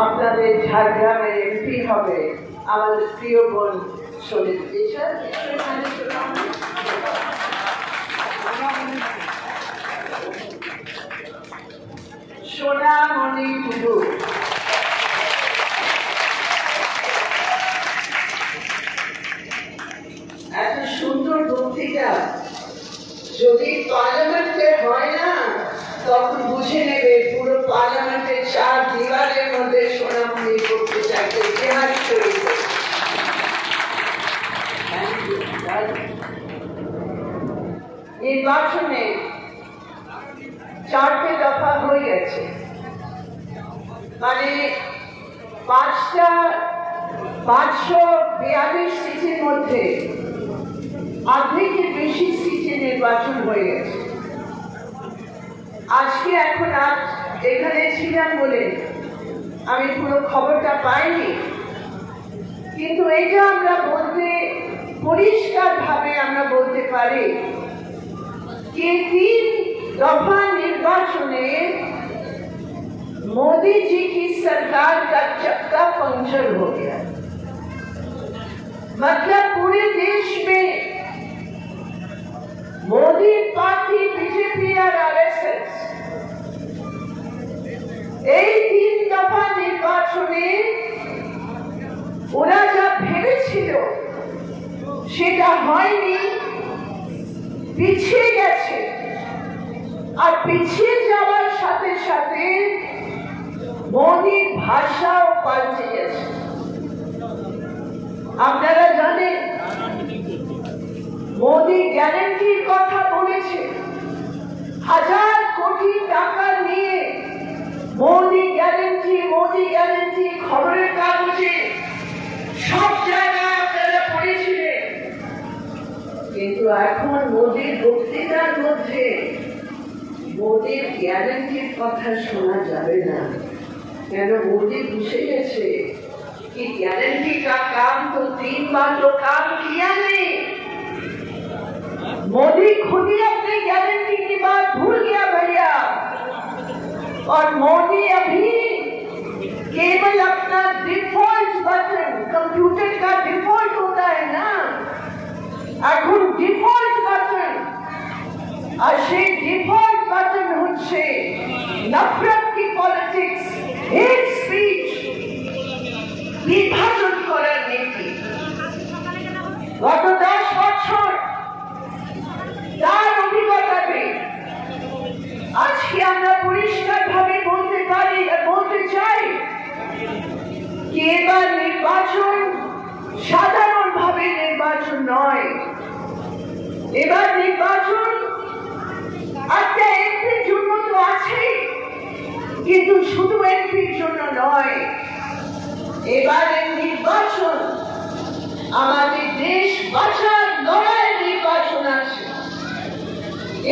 আপনাদের ঝাড়গ্রামের এমপি হবে আমাদের প্রিয় বোন শোনিধি সোনামণি টুডু। এত সুন্দর বক্তৃতা যদি পার্লামেন্টে হয় না তখন বুঝে নেবে পুরো পার্লামেন্টের 4 দেওয়ালের মধ্যে সোনামণি বক্তৃতাকে জেহাদ শুরু করে। নির্বাচনে 4টে দফা হয়ে গেছে, মানে 542 সিটের মধ্যে অর্ধেকের বেশি সিটে নির্বাচন হয়ে গেছে। আজকে এখন এখানে ছিলাম বলে আমি পুরো খবরটা পাইনি, কিন্তু এটা আমরা বলতে পরিষ্কারভাবে আমরা বলতে পারি যে 3 दफा निर्वाचन में मोदी जी की सरकार का चक्का पंक्चर हो गया। मतलब पूरे देश में मोदी पार्टी, बीजेपी और आरएसएस এই 3 দফা নির্বাচনে ওরা যা ভেবেছিল সেটা হয়নি, পিছিয়ে গেছে। আর পিছিয়ে যাওয়ার সাথে সাথে মোদির ভাষাও পাল্টে গেছে। আপনারা জানেন মোদি গ্যারান্টির কথা বলেছে, 1000 কোটি টাকা নিয়ে মোদি গ্যারান্টি খবরের কাগজে সব জায়গায় আপনারা পড়েছিলেন। কিন্তু এখন মোদির বক্তৃতার মধ্যে মোদির গ্যারান্টির কথা শোনা যাবে না, কেন मोदी बुझे गए कि गारंटी का काम तो 3 बार तो काम किया नहीं। मोदी खुद ही अपनी गारंटी की बात भूल गया भैया, और मोदी अभी केवल अपना डिफॉल्ट बटन, कंप्यूटर का डिफॉल्ट होता है ना, এখন ডিফল্ট বাটন, আর সেই ডিফল্ট বাটন হচ্ছে নফরত কি পলিটিক্স, হেট স্পিচ, বিভাজন করার নীতি। গত 10 বছর তার অভিজ্ঞতাতে আজকে আমরা পরিষ্কারভাবে বলতে পারি আর বলতে চাই কি এবার নির্বাচন সাধারণভাবে নির্বাচন নয়, এবার নির্বাচন একটা এমপির জন্য তো আছে, কিন্তু শুধু এমপির জন্য নয়, এবারে নির্বাচন আমাদের দেশ বাঁচার লড়াইয়ের নির্বাচন আছে।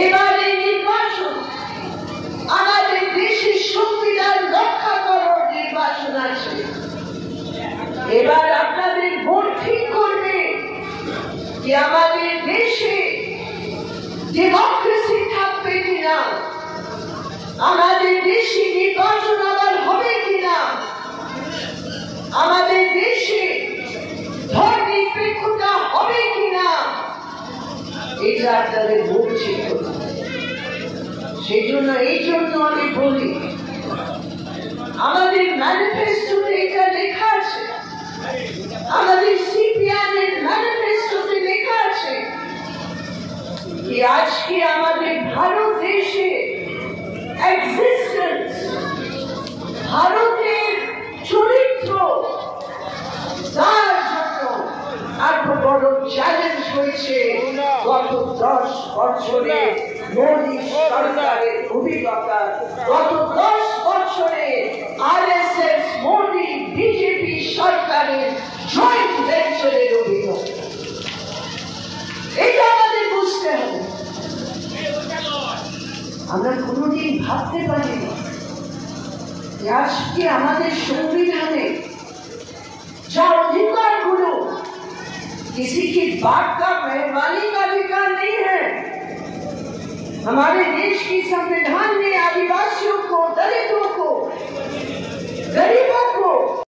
এবারে নির্বাচন আমাদের দেশের সংবিধান রক্ষা করার নির্বাচন আছে। এবার আপনাদের ভোট ঠিক করবে যে আমাদের দেশে ডেমোক্রেসি থাকবে কিনা, আমাদের দেশে নির্বাচন আবার হবে কিনা, আমাদের দেশে ধর্মনিরপেক্ষতা হবে কিনা, এটা আপনাদের ভোট ঠিক করবে। সেই জন্য আমি বলি আমাদের ম্যানিফেস্টোতে এটা লেখা আছে, আমাদের সিপিএম এর ম্যানিফেস্টোতে লেখা আছে कि आज के আমাদের ভারত দেশে এক্সিস্টেন্স, ভারতের চরিত্র, তার জন্য এত বড় চ্যালেঞ্জ হয়েছে গত 10 বছরে মোদী সরকারের অভিজ্ঞতা, গত 10 বছরে আরএসএস মোদী বিজেপি সরকারের জয়েন্ট ভেঞ্চারের অভিজ্ঞতা। এটা আমাদের বুঝতে হবে। আমরা কোনোদিন ভাবতে পারিনি যে আজকে আমাদের সংবিধানে যা अधिकारগুলো किसी की बात का मेहरबानी का अधिकार नहीं है। हमारे देश की संविधान ने आदिवासियों को, दलितों को